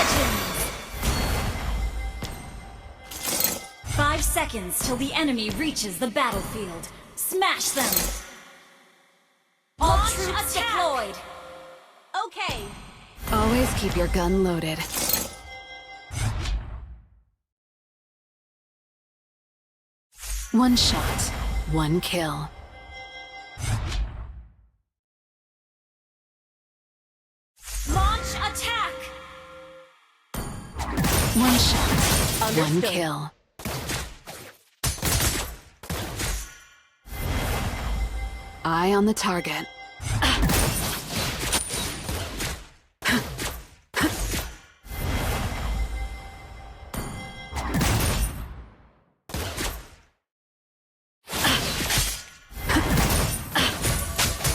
Legends! 5 seconds till the enemy reaches the battlefield. Smash them! All troops deployed! Okay. Always keep your gun loaded. One shot, one kill. Launch attack! One shot, one kill. Eye on the target.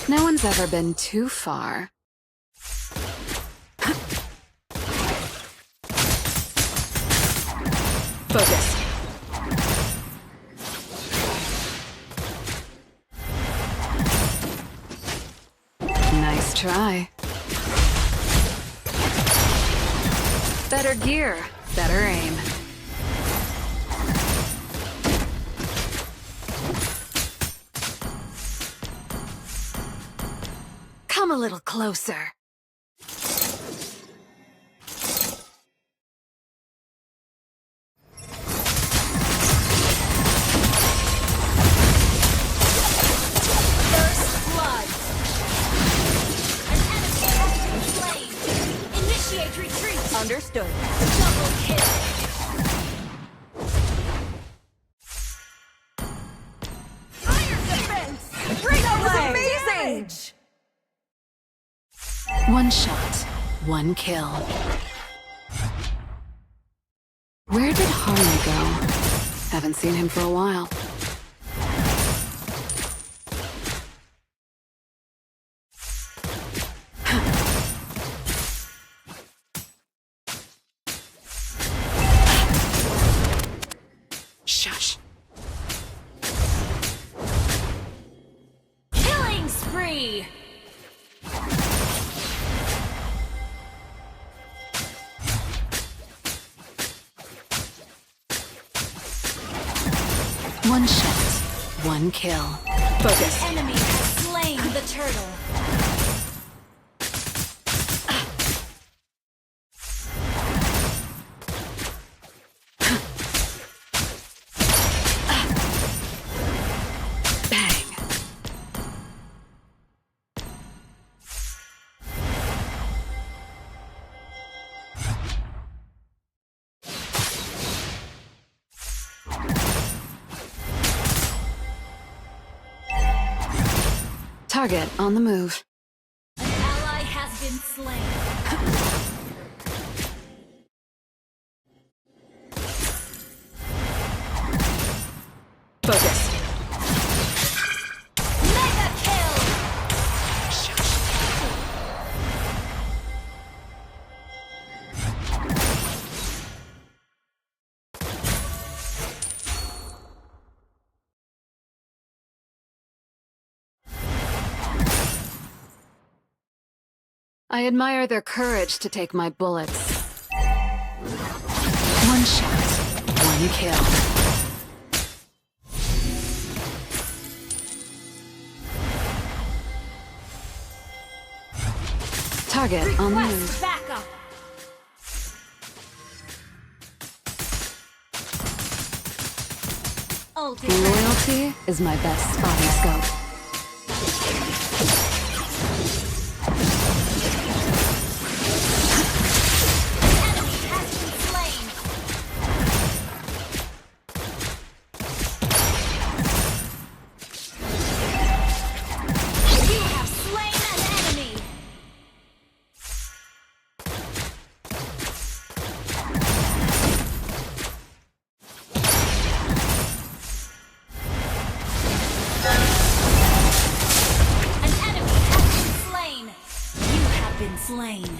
No one's ever been too far. Focus. Nice try. Better gear, better aim. Come a little closer. Understood. Double kill. Fire defense! Bring that was amazing! One shot, one kill. Where did Harley go? Haven't seen him for a while. Shush. Killing spree! One shot, one kill. Focus. The enemy has slain the turtle. Target on the move. An ally has been slain. Focus. Mega kill! I admire their courage to take my bullets. One shot, one kill. Target on the move. Backup. Loyalty is my best spotting scope. Slain.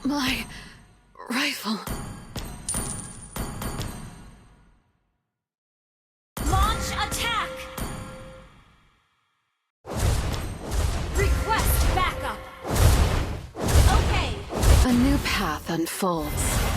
My rifle. Launch attack. Request backup. Okay. A new path unfolds.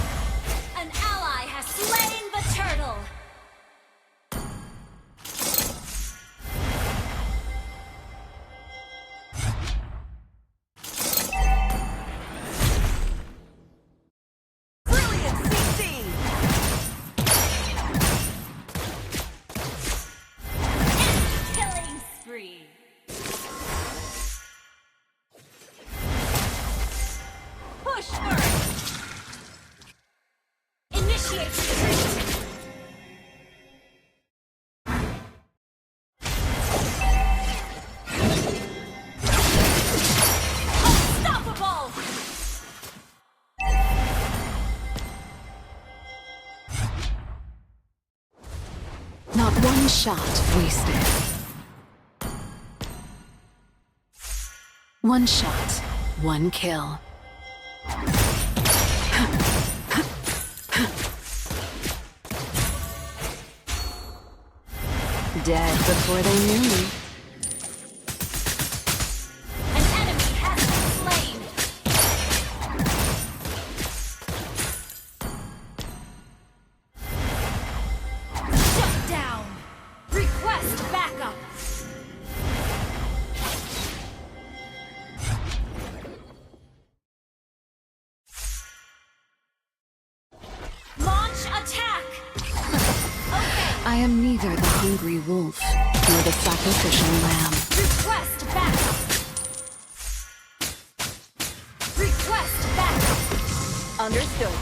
shot wasted. One shot, one kill. Dead before they knew me. An enemy has been slain. Shut down. Request backup. Launch attack. I am neither the hungry wolf nor the sacrificial lamb. Request backup. Request backup. Understood.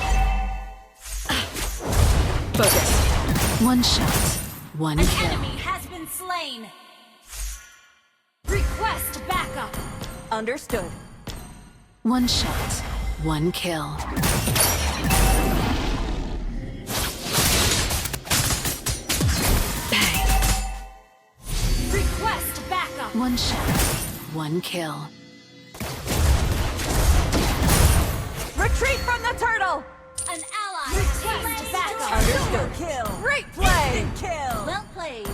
Focus. One shot, one An kill. enemy has been slain. Request backup. Understood. One shot, one kill. Bang. Request backup. One shot, one kill. Retreat from the turtle! An ally request backup. Understood. Kill. Great play! Kill! Well played.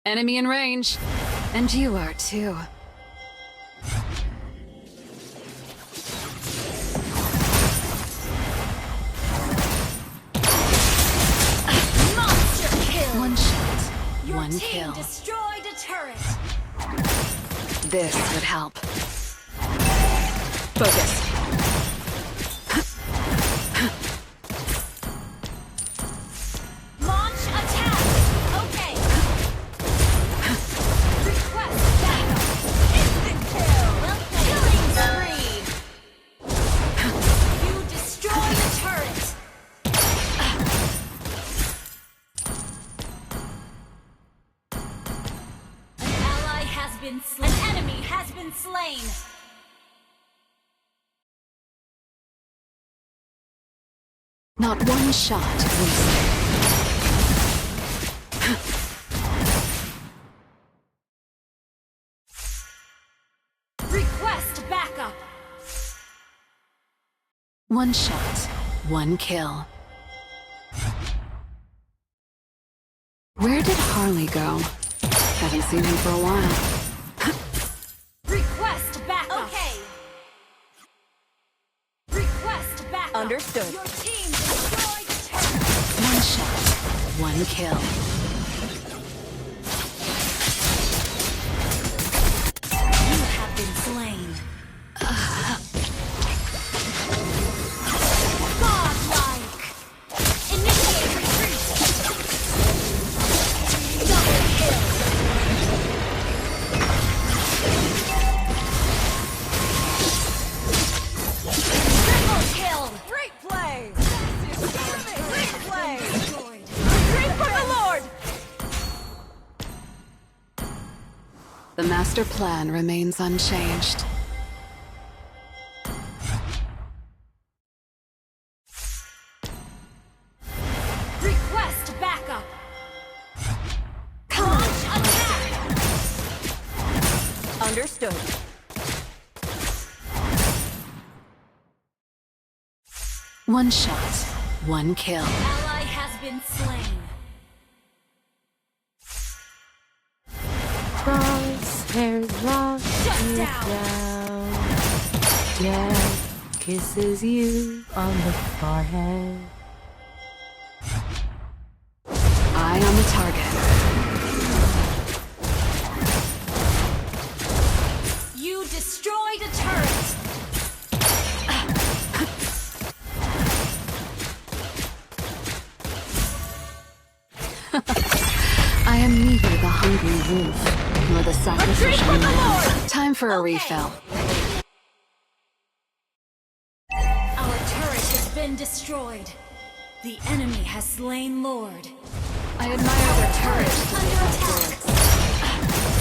Enemy in range. And you are too. Monster kill. One shot, Your one team kill. destroyed a turret. This would help. Focus. Launch attack. Okay. Request backup. Instant kill. Well played. Killing spree. You destroyed a turret. An ally has been slain. An enemy has been slain. Not one shot wasted. Request backup. One shot, one kill. Where did Harley go? Haven't seen him for a while. Request backup. Okay. Request backup. Understood. Your team destroyed a turret. One shot, one kill. You have been slain. Godlike. Initiate retreat. Double kill. Triple kill. Great play! Great play! Destroyed. Retreat from the Lord! The master plan remains unchanged. Request backup. Launch attack. Understood. One shot, one kill. Ally has been slain. Crosshairs lock Shut you down. down. Death kisses you on the forehead. Eye on the target. You destroyed a turret. I am neither the hungry wolf nor the sacrificial from the lamb. Time for a refill. Our turret has been destroyed. The enemy has slain Lord. I admire their courage to Under take up attack. bullets.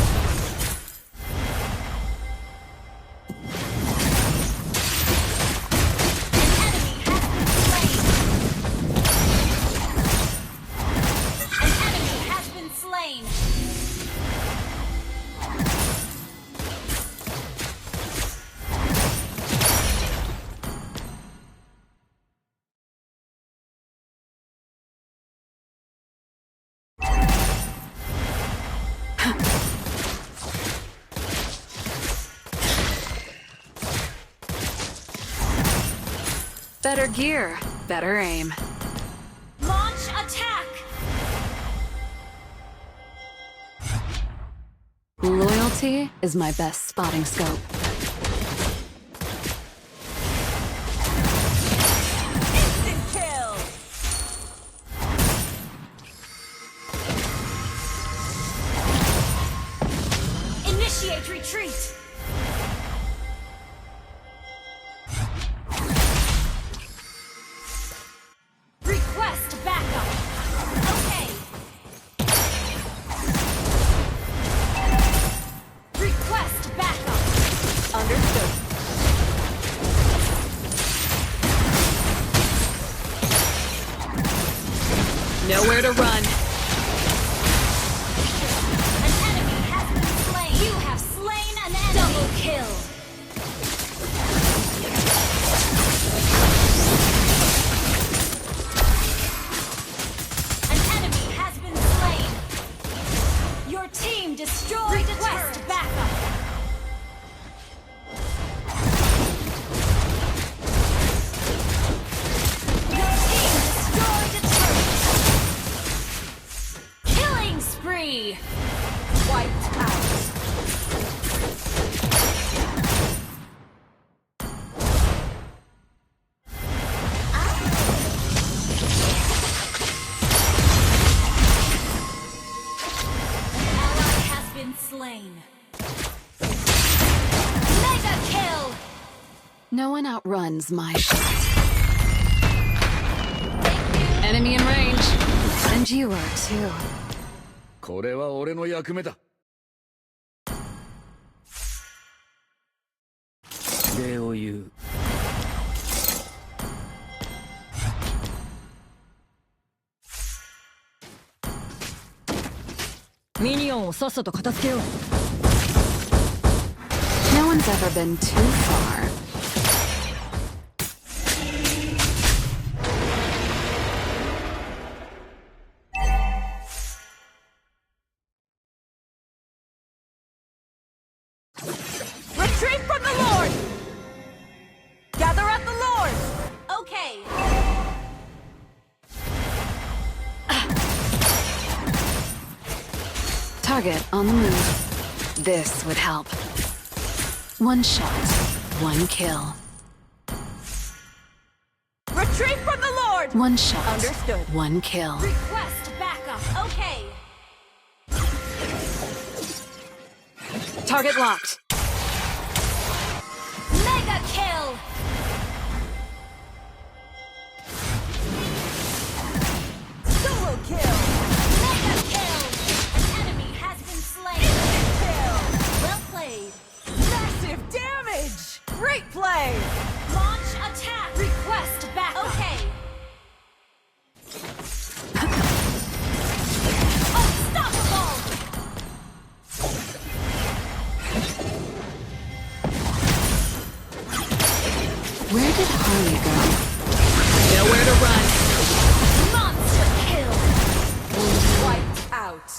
Better gear, better aim. Launch attack! Loyalty is my best spotting scope. Instant kill. Initiate retreat! Request backup! Okay! Request backup! Understood. Nowhere to run. An enemy has been slain! You have slain an enemy! Double kill! An enemy has been slain! Your team destroyed a turret! Backup! Your team destroyed a turret! Killing spree! Wiped out. Ally has been slain. Mega kill! No one outruns my shot. Enemy in range. And you are too. これは俺の役目だ。礼を言う。ミニオンをさっさと片付けよう。 No one's ever been too far. Retreat from the Lord! Gather at the Lord! Okay. Target on the move. This would help. One shot, one kill. Retreat from the Lord! One shot, Understood. one kill. Request backup. Okay. Target locked. Mega kill! Solo kill! Mega kill! An enemy has been slain. Kill! Well played. Massive damage! Great play! Launch attack. Request backup. Okay. Unstoppable! Where did Harley go? Nowhere to run. Monster kill! Wiped out.